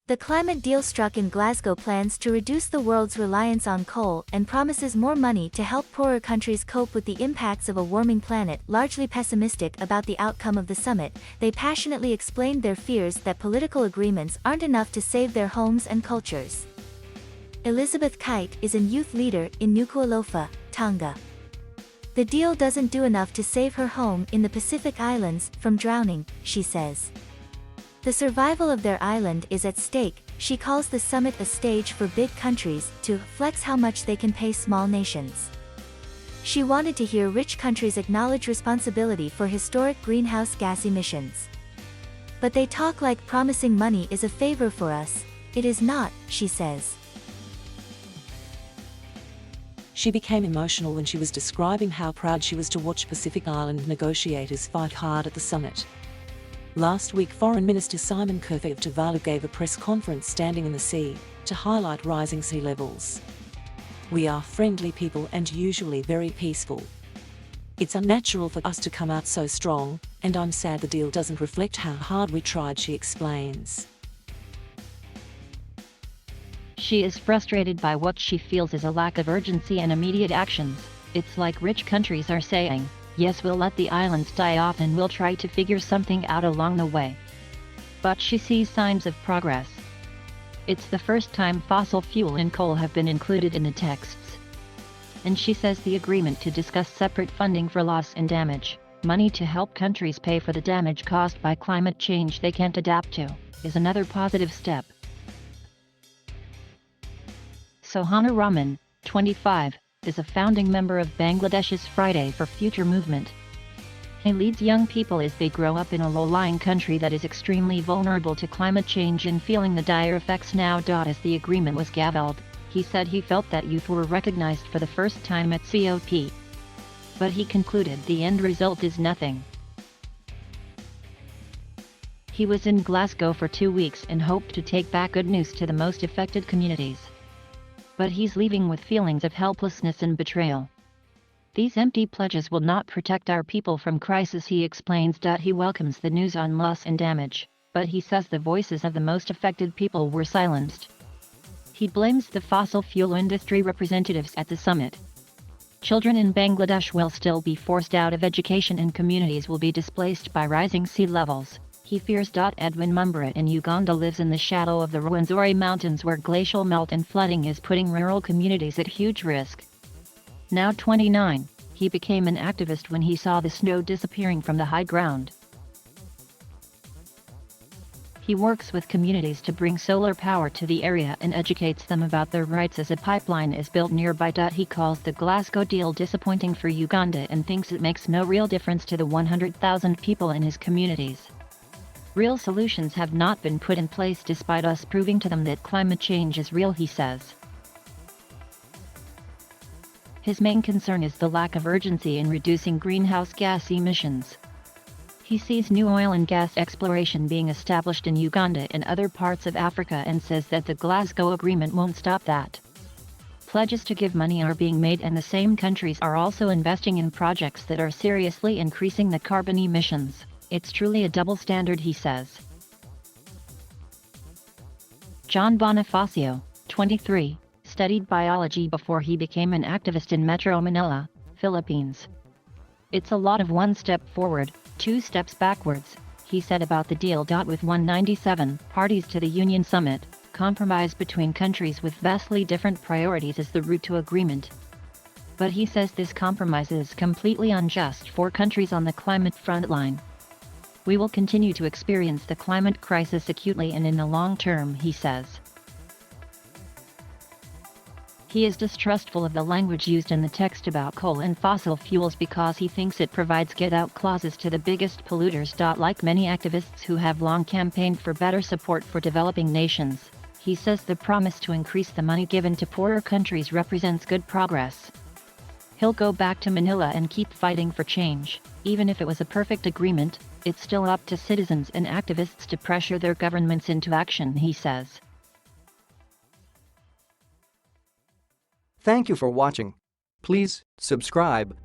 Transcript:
The climate deal struck in Glasgow plans to reduce the world's reliance on coal and promises more money to help poorer countries cope with the impacts of a warming planet. Largely pessimistic about the outcome of the summit, they passionately explained their fears that political agreements aren't enough to save their homes and cultures. Elizabeth Kité is a youth leader in Nuku'alofa, Tonga. The deal doesn't do enough to save her home in the Pacific Islands from drowning, she says. The survival of their island is at stake. She calls the summit a stage for big countries to flex how much they can pay small nations. She wanted to hear rich countries acknowledge responsibility for historic greenhouse gas emissions. But they talk like promising money is a favor for us. It is not, she says. She became emotional when she was describing how proud she was to watch Pacific Island negotiators fight hard at the summit. Last week, Foreign Minister Simon Kité of Tuvalu gave a press conference standing in the sea to highlight rising sea levels. "We are friendly people and usually very peaceful. It's unnatural for us to come out so strong, and I'm sad the deal doesn't reflect how hard we tried," she explains. She is frustrated by what she feels is a lack of urgency and immediate actions. It's like rich countries are saying, "Yes, we'll let the islands die off and we'll try to figure something out along the way." But she sees signs of progress. It's the first time fossil fuel and coal have been included in the texts. And she says the agreement to discuss separate funding for loss and damage, money to help countries pay for the damage caused by climate change they can't adapt to, is another positive step. Sohana Rahman, 25, is a founding member of Bangladesh's Friday for Future movement. He leads young people as they grow up in a low-lying country that is extremely vulnerable to climate change and feeling the dire effects now. As the agreement was gavelled, he said he felt that youth were recognized for the first time at COP. But he concluded the end result is nothing. He was in Glasgow for 2 weeks and hoped to take back good news to the most affected communities. But he's leaving with feelings of helplessness and betrayal. "These empty pledges will not protect our people from crisis," he explains. He welcomes the news on loss and damage, but he says the voices of the most affected people were silenced. He blames the fossil fuel industry representatives at the summit. Children in Bangladesh will still be forced out of education and communities will be displaced by rising sea levels, he fears. Edwin Mumbarat in Uganda lives in the shadow of the Rwenzori Mountains where glacial melt and flooding is putting rural communities at huge risk. Now 29, he became an activist when he saw the snow disappearing from the high ground. He works with communities to bring solar power to the area and educates them about their rights as a pipeline is built nearby. He calls the Glasgow deal disappointing for Uganda and thinks it makes no real difference to the 100,000 people in his communities. "Real solutions have not been put in place despite us proving to them that climate change is real," he says. His main concern is the lack of urgency in reducing greenhouse gas emissions. He sees new oil and gas exploration being established in Uganda and other parts of Africa and says that the Glasgow Agreement won't stop that. Pledges to give money are being made and the same countries are also investing in projects that are seriously increasing the carbon emissions. "It's truly a double standard," he says. John Bonifacio, 23, studied biology before he became an activist in Metro Manila, Philippines. "It's a lot of one step forward, 2 steps backwards," he said about the deal. With 197 parties to the Union Summit, compromise between countries with vastly different priorities is the route to agreement. But he says this compromise is completely unjust for countries on the climate front line. "We will continue to experience the climate crisis acutely and in the long term," he says. He is distrustful of the language used in the text about coal and fossil fuels because he thinks it provides get-out clauses to the biggest polluters. Like many activists who have long campaigned for better support for developing nations, he says the promise to increase the money given to poorer countries represents good progress. He'll go back to Manila and keep fighting for change. "Even if it was a perfect agreement, it's still up to citizens and activists to pressure their governments into action," he says. Thank you for watching. Please subscribe